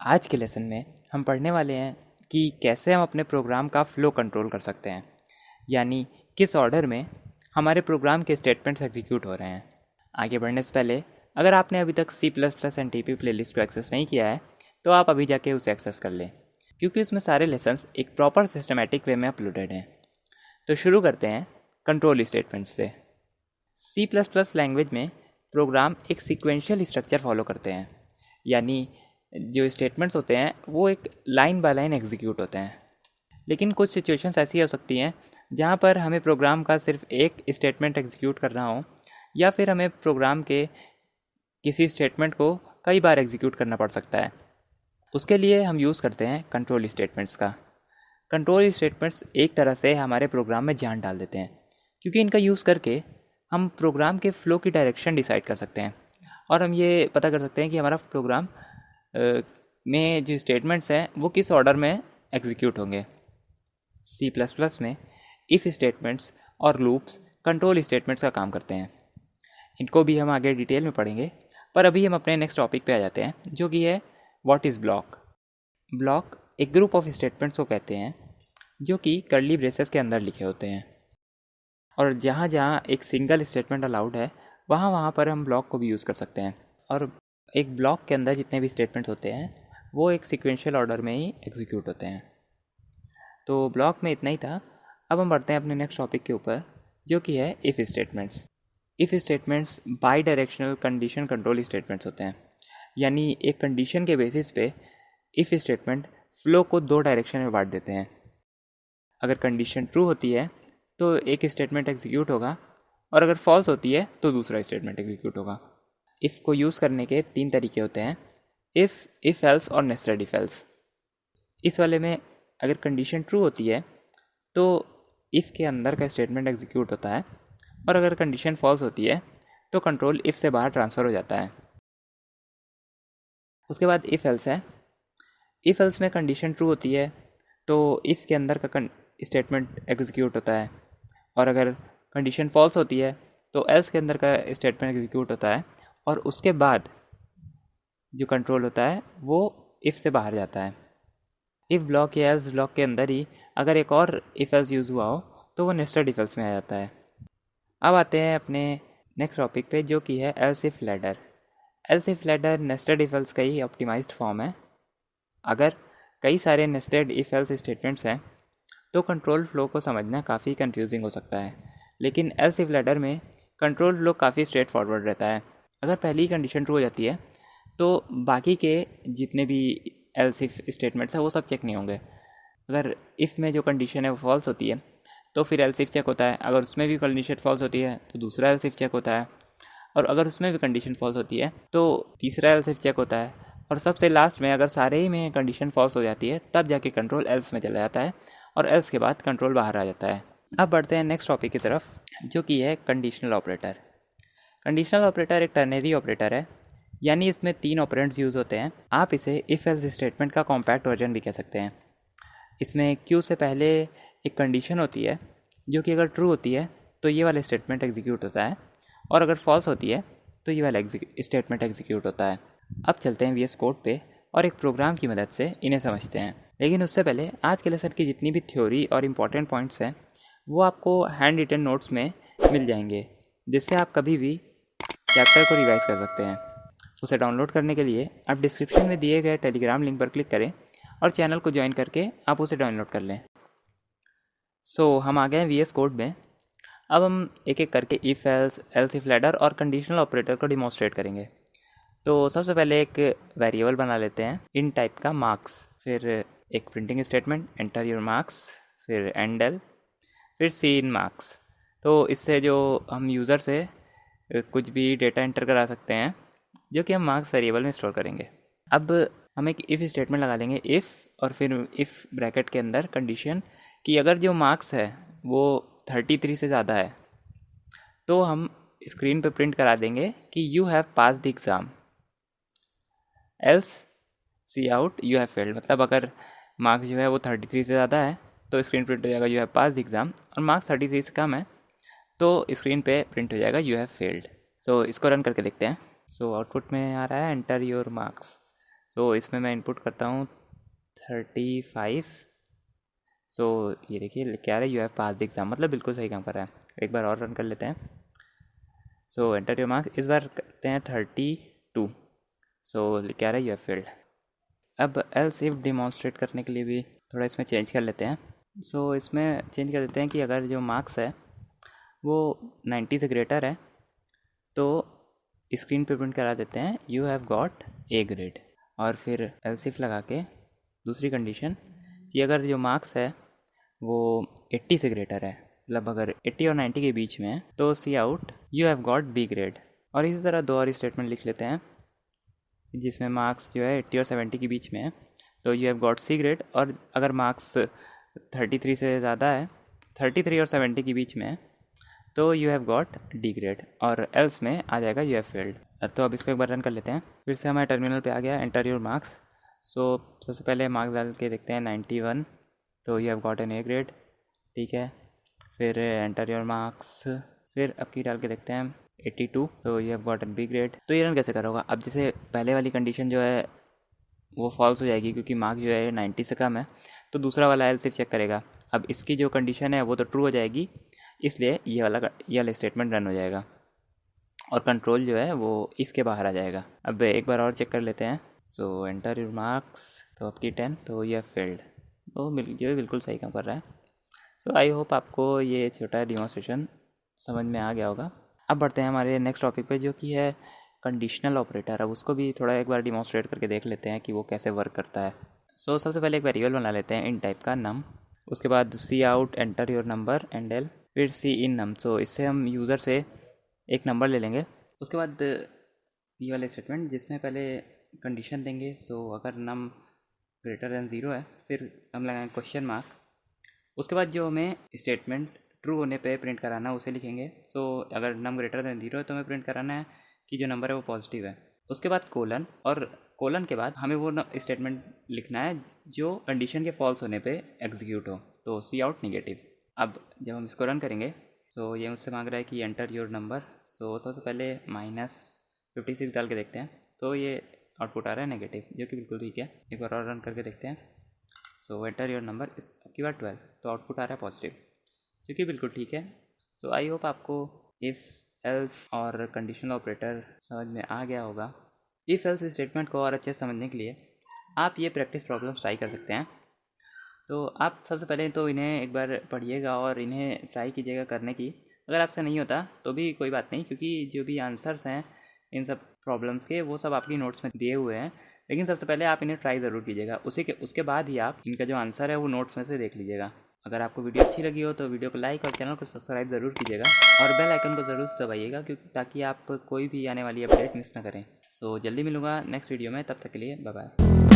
आज के लेसन में हम पढ़ने वाले हैं कि कैसे हम अपने प्रोग्राम का फ़्लो कंट्रोल कर सकते हैं, यानी किस ऑर्डर में हमारे प्रोग्राम के स्टेटमेंट्स एग्जीक्यूट हो रहे हैं। आगे बढ़ने से पहले अगर आपने अभी तक C++ एंड TP प्लेलिस्ट को एक्सेस नहीं किया है तो आप अभी जाके उसे एक्सेस कर लें, क्योंकि उसमें सारे लेसन्स एक प्रॉपर सिस्टमेटिक वे में अपलोडेड हैं। तो शुरू करते हैं कंट्रोल स्टेटमेंट्स से। C++ लैंग्वेज में प्रोग्राम एक सीक्वेंशियल स्ट्रक्चर फॉलो करते हैं, यानी जो स्टेटमेंट्स होते हैं वो एक लाइन बाय लाइन एग्जीक्यूट होते हैं। लेकिन कुछ सिचुएशंस ऐसी हो सकती हैं जहाँ पर हमें प्रोग्राम का सिर्फ एक स्टेटमेंट एग्जीक्यूट करना हो, या फिर हमें प्रोग्राम के किसी स्टेटमेंट को कई बार एग्जीक्यूट करना पड़ सकता है। उसके लिए हम यूज़ करते हैं कंट्रोल स्टेटमेंट्स का। कंट्रोल स्टेटमेंट्स एक तरह से हमारे प्रोग्राम में जान डाल देते हैं, क्योंकि इनका यूज़ करके हम प्रोग्राम के फ़्लो की डायरेक्शन डिसाइड कर सकते हैं और हम ये पता कर सकते हैं कि हमारा प्रोग्राम में जो स्टेटमेंट्स हैं वो किस ऑर्डर में एग्जीक्यूट होंगे। C++ में इफ़ स्टेटमेंट्स और लूप्स कंट्रोल स्टेटमेंट्स का काम करते हैं। इनको भी हम आगे डिटेल में पढ़ेंगे, पर अभी हम अपने नेक्स्ट टॉपिक पे आ जाते हैं, जो कि है व्हाट इज़ ब्लॉक। ब्लॉक एक ग्रुप ऑफ स्टेटमेंट्स को कहते हैं जो कि कर्ली ब्रेसेस के अंदर लिखे होते हैं, और जहाँ जहाँ एक सिंगल स्टेटमेंट अलाउड है वहाँ वहाँ पर हम ब्लॉक को भी यूज़ कर सकते हैं। और एक ब्लॉक के अंदर जितने भी स्टेटमेंट्स होते हैं वो एक सीक्वेंशियल ऑर्डर में ही एग्जीक्यूट होते हैं। तो ब्लॉक में इतना ही था। अब हम बढ़ते हैं अपने नेक्स्ट टॉपिक के ऊपर, जो कि है if statements. If statements by directional condition control statements होते हैं, यानी एक कंडीशन के बेसिस पे इफ़ स्टेटमेंट फ्लो को दो डायरेक्शन में बांट देते हैं। अगर कंडीशन ट्रू होती है तो एक स्टेटमेंट एग्जीक्यूट होगा, और अगर फॉल्स होती है तो दूसरा स्टेटमेंट एग्जीक्यूट होगा। इफ़ को यूज़ करने के तीन तरीके होते हैं, इफ़ एल्स और नेस्टेड इफ एल्स। इस वाले में अगर कंडीशन ट्रू होती है तो इफ़ के अंदर का स्टेटमेंट एग्जीक्यूट होता है, और अगर कंडीशन फॉल्स होती है तो कंट्रोल इफ़ से बाहर ट्रांसफ़र हो जाता है। उसके बाद इफ़ एल्स है। इफ़ एल्स में कंडीशन ट्रू होती है तो इफ़ के अंदर का स्टेटमेंट एग्जीक्यूट होता है, और अगर कंडीशन फॉल्स होती है तो एल्स के अंदर का स्टेटमेंट एग्जीक्यूट होता है, और उसके बाद जो कंट्रोल होता है वो इफ़ से बाहर जाता है। इफ़ ब्लॉक या एल्स ब्लॉक के अंदर ही अगर एक और इफ़ एल्स यूज़ हुआ हो तो वो नेस्टेड इफ एल्स में आ जाता है। अब आते हैं अपने नेक्स्ट टॉपिक पे, जो कि है else if ladder. Else if ladder nested if else का ही ऑप्टिमाइज्ड फॉर्म है। अगर कई सारे नेस्टेड इफ एल्स स्टेटमेंट्स हैं तो कंट्रोल फ्लो को समझना काफ़ी कंफ्यूजिंग हो सकता है, लेकिन एल्स इफ लैडर में कंट्रोल फ्लो काफ़ी स्ट्रेट फॉरवर्ड रहता है। अगर पहली कंडीशन ट्रू हो जाती है तो बाकी के जितने भी एल्स इफ स्टेटमेंट्स हैं वो सब चेक नहीं होंगे। अगर इफ़ में जो कंडीशन है वो फॉल्स होती है तो फिर एल्स इफ चेक होता है, अगर उसमें भी कंडीशन फॉल्स होती है तो दूसरा एल्स इफ चेक होता है, और अगर उसमें भी कंडीशन फॉल्स होती है तो तीसरा एल्स इफ चेक होता है, और सबसे लास्ट में अगर सारे ही में कंडीशन फॉल्स हो जाती है तब जाके कंट्रोल एल्स में चला जाता है, और एल्स के बाद कंट्रोल बाहर आ जाता है। अब बढ़ते हैं नेक्स्ट टॉपिक की तरफ, जो कि है कंडीशनल ऑपरेटर। कंडीशनल ऑपरेटर एक टर्नरी ऑपरेटर है, यानी इसमें तीन ऑपरेंड्स यूज़ होते हैं। आप इसे इफ़ एल्स स्टेटमेंट का कॉम्पैक्ट वर्जन भी कह सकते हैं। इसमें क्यू से पहले एक कंडीशन होती है जो कि अगर ट्रू होती है तो ये वाला स्टेटमेंट एग्जीक्यूट होता है, और अगर फॉल्स होती है तो ये वाला स्टेटमेंट एग्जीक्यूट होता है। अब चलते हैं VS कोड पे और एक प्रोग्राम की मदद से इन्हें समझते हैं। लेकिन उससे पहले आज के लेसन की जितनी भी थ्योरी और इम्पॉर्टेंट पॉइंट्स हैं वो आपको हैंड रिटन नोट्स में मिल जाएंगे, जिससे आप कभी भी चैप्टर को रिवाइज कर सकते हैं। उसे डाउनलोड करने के लिए आप डिस्क्रिप्शन में दिए गए टेलीग्राम लिंक पर क्लिक करें और चैनल को ज्वाइन करके आप उसे डाउनलोड कर लें। हम आ गए हैं VS कोड में। अब हम एक एक करके if else, else if ladder और कंडीशनल ऑपरेटर को डिमॉन्स्ट्रेट करेंगे। तो सबसे पहले एक वेरिएबल बना लेते हैं इन टाइप का मार्क्स, फिर एक printing statement enter your marks, फिर एंडल, फिर सी इन मार्क्स। तो इससे जो हम यूज़र से कुछ भी डेटा एंटर करा सकते हैं जो कि हम मार्क्स वेरिएबल में स्टोर करेंगे। अब हम एक इफ़ स्टेटमेंट लगा देंगे, इफ़ और फिर इफ़ ब्रैकेट के अंदर कंडीशन कि अगर जो मार्क्स है वो 33 से ज़्यादा है तो हम स्क्रीन पे प्रिंट करा देंगे कि you have pass the exam, else see out you have failed. मतलब अगर मार्क्स जो है वो 33 से ज़्यादा है तो स्क्रीन प्रिंट हो जाएगा you have pass the exam, और मार्क्स 33 से कम है तो स्क्रीन पे प्रिंट हो जाएगा यू हैव फेल्ड। इसको रन करके देखते हैं। आउटपुट में आ रहा है एंटर योर मार्क्स। सो इसमें मैं इनपुट करता हूँ 35। सो ये देखिए क्या रहा है, you have pass the exam, मतलब बिल्कुल सही काम कर रहा है। एक बार और रन कर लेते हैं। सो एंटर योर मार्क्स, इस बार करते हैं 32। सो क्या रहा है, यू हैव फेल्ड। अब एल्स इफ डिमॉन्स्ट्रेट करने के लिए भी थोड़ा इसमें चेंज कर लेते हैं। सो इसमें चेंज कर देते हैं कि अगर जो मार्क्स है वो 90 से ग्रेटर है तो स्क्रीन पे प्रिंट करा देते हैं you have got A grade. और फिर एल्स इफ लगा के दूसरी कंडीशन कि अगर जो मार्क्स है वो 80 से ग्रेटर है, मतलब अगर 80 और 90 के बीच में है तो सी out you have got B grade. और इसी तरह दो और स्टेटमेंट लिख लेते हैं जिसमें मार्क्स जो है 80 और 70 के बीच में है तो you have got C grade. और अगर मार्क्स 33 से ज़्यादा है, 33 और 70 के बीच में है तो you have got D grade. और एल्स में आ जाएगा यू हैव फेल्ड। तो अब इसको एक बार रन कर लेते हैं। फिर से हमारे टर्मिनल पे आ गया एंटर योर मार्क्स। सो सबसे पहले मार्क्स डाल के देखते हैं 91, तो you have got an A grade, ठीक है। फिर एंटर योर मार्क्स, फिर अब की डाल के देखते हैं 82, तो you have got an B grade. तो ये रन कैसे करोगा? अब जैसे पहले वाली कंडीशन जो है वो फॉल्स हो जाएगी क्योंकि मार्क्स जो है 90 से कम है, तो दूसरा वाला एल्स इफ चेक करेगा। अब इसकी जो कंडीशन है वो तो ट्रू हो जाएगी, इसलिए ये वाला स्टेटमेंट रन हो जाएगा और कंट्रोल जो है वो इफ़ के बाहर आ जाएगा। अब एक बार और चेक कर लेते हैं। सो एंटर योर मार्क्स, तो आपकी 10, तो ये फेल्ड। तो ये बिल्कुल सही काम कर रहा है। सो आई होप आपको ये छोटा डिमॉन्स्ट्रेशन समझ में आ गया होगा। अब बढ़ते हैं हमारे नेक्स्ट टॉपिक पे जो कि है कंडीशनल ऑपरेटर। अब उसको भी थोड़ा एक बार डिमॉन्स्ट्रेट करके देख लेते हैं कि वो कैसे वर्क करता है। सो सबसे पहले एक वेरिएबल बना लेते हैं इन टाइप का नम, उसके बाद cout enter your number and L, फिर सी इन नम। सो इससे हम यूज़र से एक नंबर ले लेंगे। उसके बाद ये वाले स्टेटमेंट जिसमें पहले कंडीशन देंगे। सो अगर नम ग्रेटर दैन 0 है फिर हम लगाएंगे क्वेश्चन मार्क। उसके बाद जो हमें स्टेटमेंट ट्रू होने पे प्रिंट कराना है उसे लिखेंगे। सो अगर नम ग्रेटर दैन 0 है तो हमें प्रिंट कराना है कि जो नंबर है वो पॉजिटिव है। उसके बाद कोलन, और कोलन के बाद हमें वो स्टेटमेंट लिखना है जो कंडीशन के फॉल्स होने पे एग्जीक्यूट हो, तो सी आउट नेगेटिव। अब जब हम इसको रन करेंगे सो ये मुझसे मांग रहा है कि एंटर योर नंबर। सो सबसे पहले -56 डाल के देखते हैं, तो ये आउटपुट आ रहा है नेगेटिव, जो कि बिल्कुल ठीक है। एक बार और रन करके देखते हैं। सो एंटर योर नंबर, इसकी बार 12, तो आउटपुट आ रहा है पॉजिटिव, जो कि बिल्कुल ठीक है। सो आई होप आपको इफ़ एल्स और कंडीशनल ऑपरेटर समझ में आ गया होगा। इफ़ एल्स स्टेटमेंट को और अच्छे से समझने के लिए आप ये प्रैक्टिस प्रॉब्लम्स ट्राई कर सकते हैं। तो आप सबसे पहले तो इन्हें एक बार पढ़िएगा और इन्हें ट्राई कीजिएगा करने की। अगर आपसे नहीं होता तो भी कोई बात नहीं, क्योंकि जो भी आंसर्स हैं इन सब प्रॉब्लम्स के वो सब आपकी नोट्स में दिए हुए हैं। लेकिन सबसे पहले आप इन्हें ट्राई ज़रूर कीजिएगा, उसके बाद ही आप इनका जो आंसर है वो नोट्स में से देख लीजिएगा। अगर आपको वीडियो अच्छी लगी हो तो वीडियो को लाइक और चैनल को सब्सक्राइब ज़रूर कीजिएगा और बेल आइकन को ज़रूर दबाइएगा, क्योंकि ताकि आप कोई भी आने वाली अपडेट मिस ना करें। सो जल्दी मिलूँगा नेक्स्ट वीडियो में, तब तक के लिए बाय बाय।